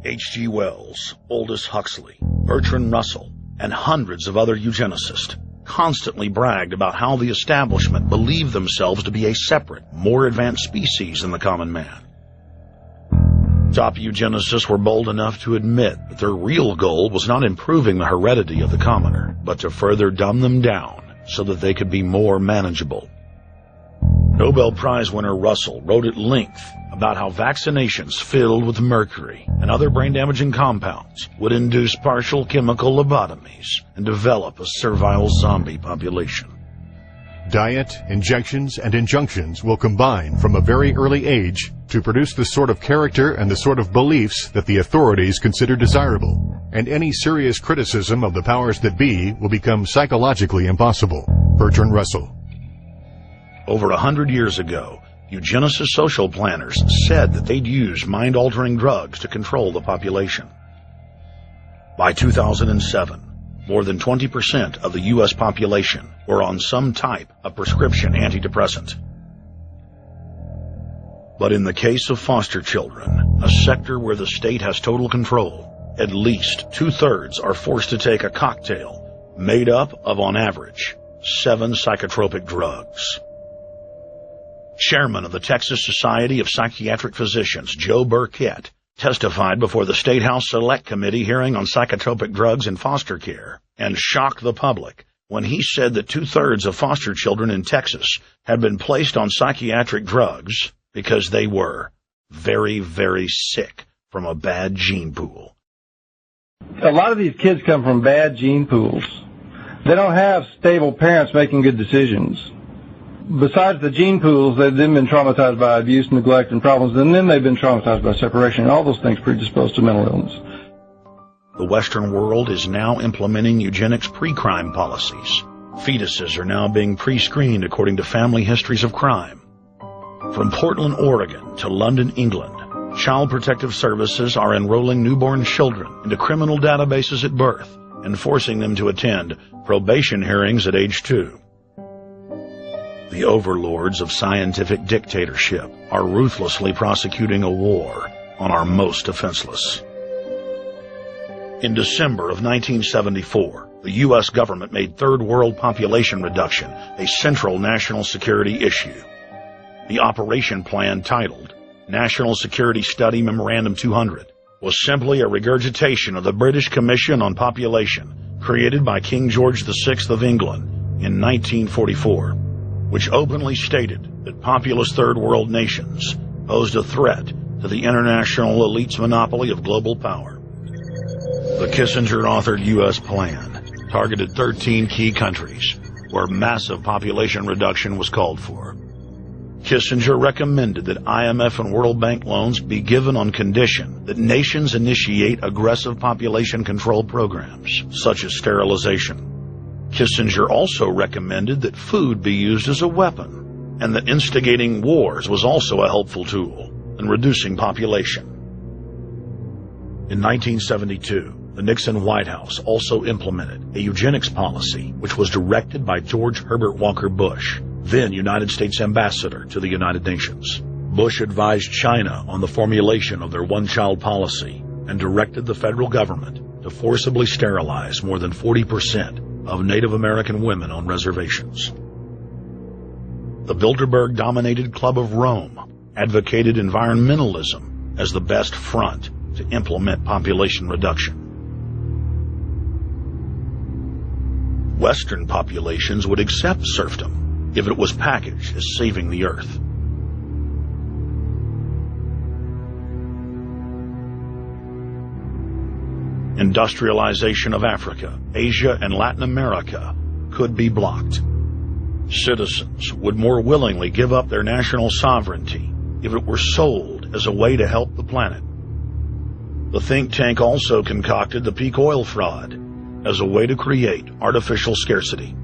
H.G. Wells, Aldous Huxley, Bertrand Russell, and hundreds of other eugenicists constantly bragged about how the establishment believed themselves to be a separate, more advanced species than the common man. Top eugenicists were bold enough to admit that their real goal was not improving the heredity of the commoner, but to further dumb them down so that they could be more manageable. Nobel Prize winner Russell wrote at length about how vaccinations filled with mercury and other brain-damaging compounds would induce partial chemical lobotomies and develop a servile zombie population. Diet, injections, and injunctions will combine from a very early age to produce the sort of character and the sort of beliefs that the authorities consider desirable, and any serious criticism of the powers that be will become psychologically impossible. Bertrand Russell. Over 100 years ago, eugenicist social planners said that they'd use mind-altering drugs to control the population. By 2007, more than 20% of the U.S. population were on some type of prescription antidepressant. But in the case of foster children, a sector where the state has total control, at least 2/3 are forced to take a cocktail made up of, on average, 7 psychotropic drugs. Chairman of the Texas Society of Psychiatric Physicians, Joe Burkett, testified before the State House Select Committee hearing on psychotropic drugs in foster care and shocked the public when he said that 2/3 of foster children in Texas had been placed on psychiatric drugs because they were very, very sick from a bad gene pool. A lot of these kids come from bad gene pools. They don't have stable parents making good decisions. Besides the gene pools, they've then been traumatized by abuse, neglect, and problems, and then they've been traumatized by separation, and all those things predispose to mental illness. The Western world is now implementing eugenics pre-crime policies. Fetuses are now being pre-screened according to family histories of crime. From Portland, Oregon to London, England, Child Protective Services are enrolling newborn children into criminal databases at birth and forcing them to attend probation hearings at age 2. The overlords of scientific dictatorship are ruthlessly prosecuting a war on our most defenseless. In December of 1974, the U.S. government made Third World population reduction a central national security issue. The operation plan, titled National Security Study Memorandum 200, was simply a regurgitation of the British Commission on Population created by King George VI of England in 1944, which openly stated that populous Third World nations posed a threat to the international elite's monopoly of global power. The Kissinger-authored U.S. plan targeted 13 key countries where massive population reduction was called for. Kissinger recommended that IMF and World Bank loans be given on condition that nations initiate aggressive population control programs, such as sterilization. Kissinger also recommended that food be used as a weapon, and that instigating wars was also a helpful tool in reducing population. In 1972, the Nixon White House also implemented a eugenics policy which was directed by George Herbert Walker Bush, then United States Ambassador to the United Nations. Bush advised China on the formulation of their one-child policy and directed the federal government to forcibly sterilize more than 40% of Native American women on reservations. The Bilderberg-dominated Club of Rome advocated environmentalism as the best front to implement population reduction. Western populations would accept serfdom if it was packaged as saving the earth. Industrialization of Africa, Asia, and Latin America could be blocked. Citizens would more willingly give up their national sovereignty if it were sold as a way to help the planet. The think tank also concocted the peak oil fraud as a way to create artificial scarcity.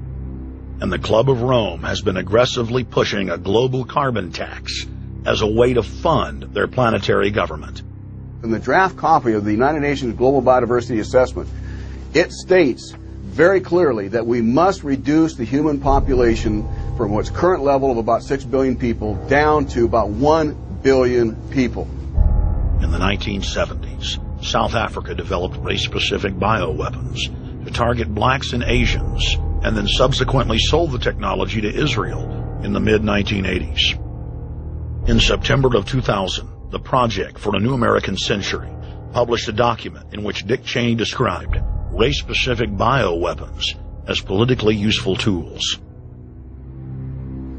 And the Club of Rome has been aggressively pushing a global carbon tax as a way to fund their planetary government. In the draft copy of the United Nations Global Biodiversity Assessment, it states very clearly that we must reduce the human population from its current level of about 6 billion people down to about 1 billion people. In the 1970s, South Africa developed race-specific bioweapons to target blacks and Asians, and then subsequently sold the technology to Israel in the mid-1980s. In September of 2000, the Project for a New American Century published a document in which Dick Cheney described race-specific bioweapons as politically useful tools.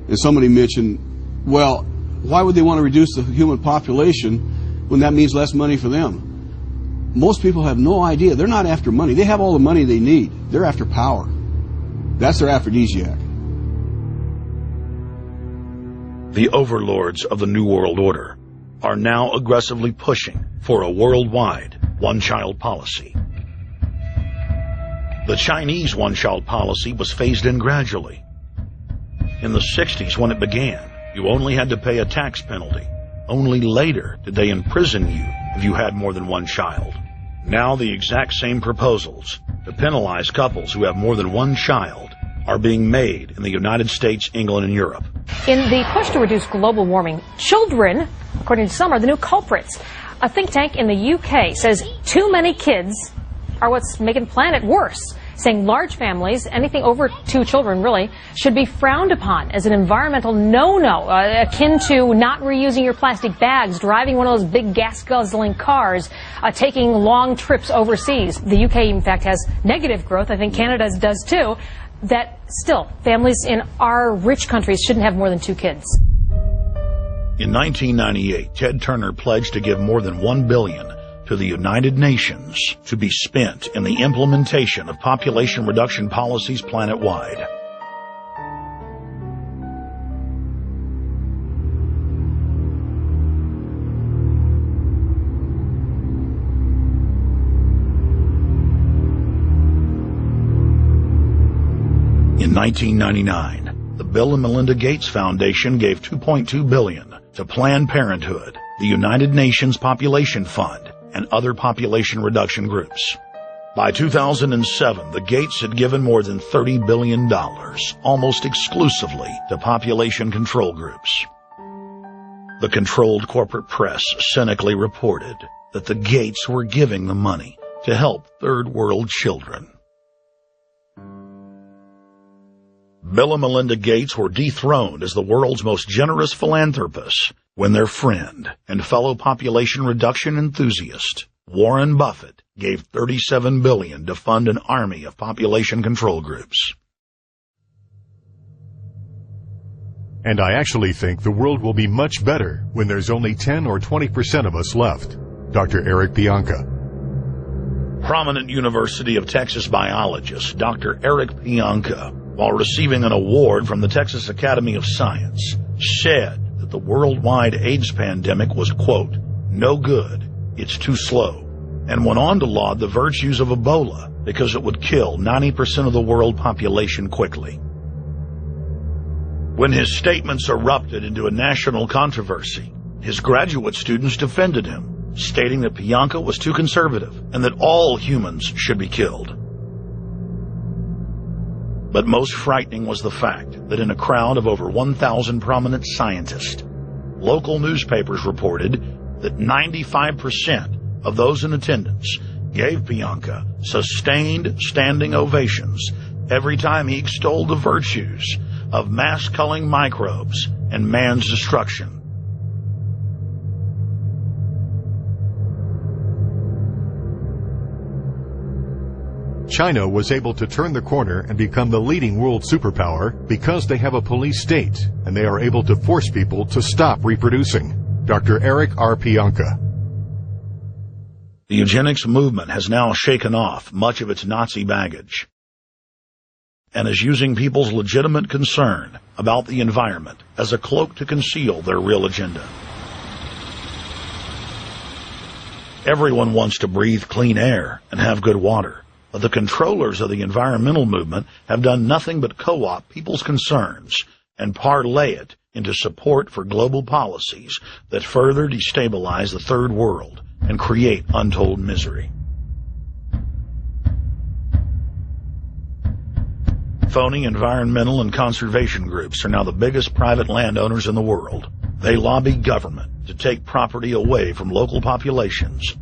And somebody mentioned, well, why would they want to reduce the human population when that means less money for them? Most people have no idea. They're not after money. They have all the money they need. They're after power. That's their aphrodisiac. The overlords of the New World Order are now aggressively pushing for a worldwide one-child policy. The Chinese one-child policy was phased in gradually. In the 60s, when it began, you only had to pay a tax penalty. Only later did they imprison you if you had more than one child. Now the exact same proposals to penalize couples who have more than one child are being made in the United States, England, and Europe. In the push to reduce global warming, children, according to some, are the new culprits. A think tank in the UK says too many kids are what's making the planet worse, saying large families, anything over 2 children really, should be frowned upon as an environmental no-no, akin to not reusing your plastic bags, driving one of those big gas-guzzling cars, taking long trips overseas. The UK, in fact, has negative growth. I think Canada does too. That still, families in our rich countries shouldn't have more than 2 kids. In 1998, Ted Turner pledged to give more than $1 billion to the United Nations to be spent in the implementation of population reduction policies planet-wide. In 1999, the Bill and Melinda Gates Foundation gave $2.2 billion to Planned Parenthood, the United Nations Population Fund, and other population reduction groups. By 2007, the Gates had given more than $30 billion, almost exclusively to population control groups. The controlled corporate press cynically reported that the Gates were giving the money to help third world children. Bill and Melinda Gates were dethroned as the world's most generous philanthropists when their friend and fellow population reduction enthusiast, Warren Buffett, gave $37 billion to fund an army of population control groups. And I actually think the world will be much better when there's only 10 or 20% of us left. Dr. Eric Pianka. Prominent University of Texas biologist Dr. Eric Pianka, while receiving an award from the Texas Academy of Science, said that the worldwide AIDS pandemic was, quote, no good, it's too slow, and went on to laud the virtues of Ebola because it would kill 90% of the world population quickly. When his statements erupted into a national controversy, his graduate students defended him, stating that Pianka was too conservative and that all humans should be killed. But most frightening was the fact that in a crowd of over 1,000 prominent scientists, local newspapers reported that 95% of those in attendance gave Pianka sustained standing ovations every time he extolled the virtues of mass-culling microbes and man's destruction. China was able to turn the corner and become the leading world superpower because they have a police state, and they are able to force people to stop reproducing. Dr. Eric R. Pianka. The eugenics movement has now shaken off much of its Nazi baggage and is using people's legitimate concern about the environment as a cloak to conceal their real agenda. Everyone wants to breathe clean air and have good water. But the controllers of the environmental movement have done nothing but co-opt people's concerns and parlay it into support for global policies that further destabilize the third world and create untold misery. Phony environmental and conservation groups are now the biggest private landowners in the world. They lobby government to take property away from local populations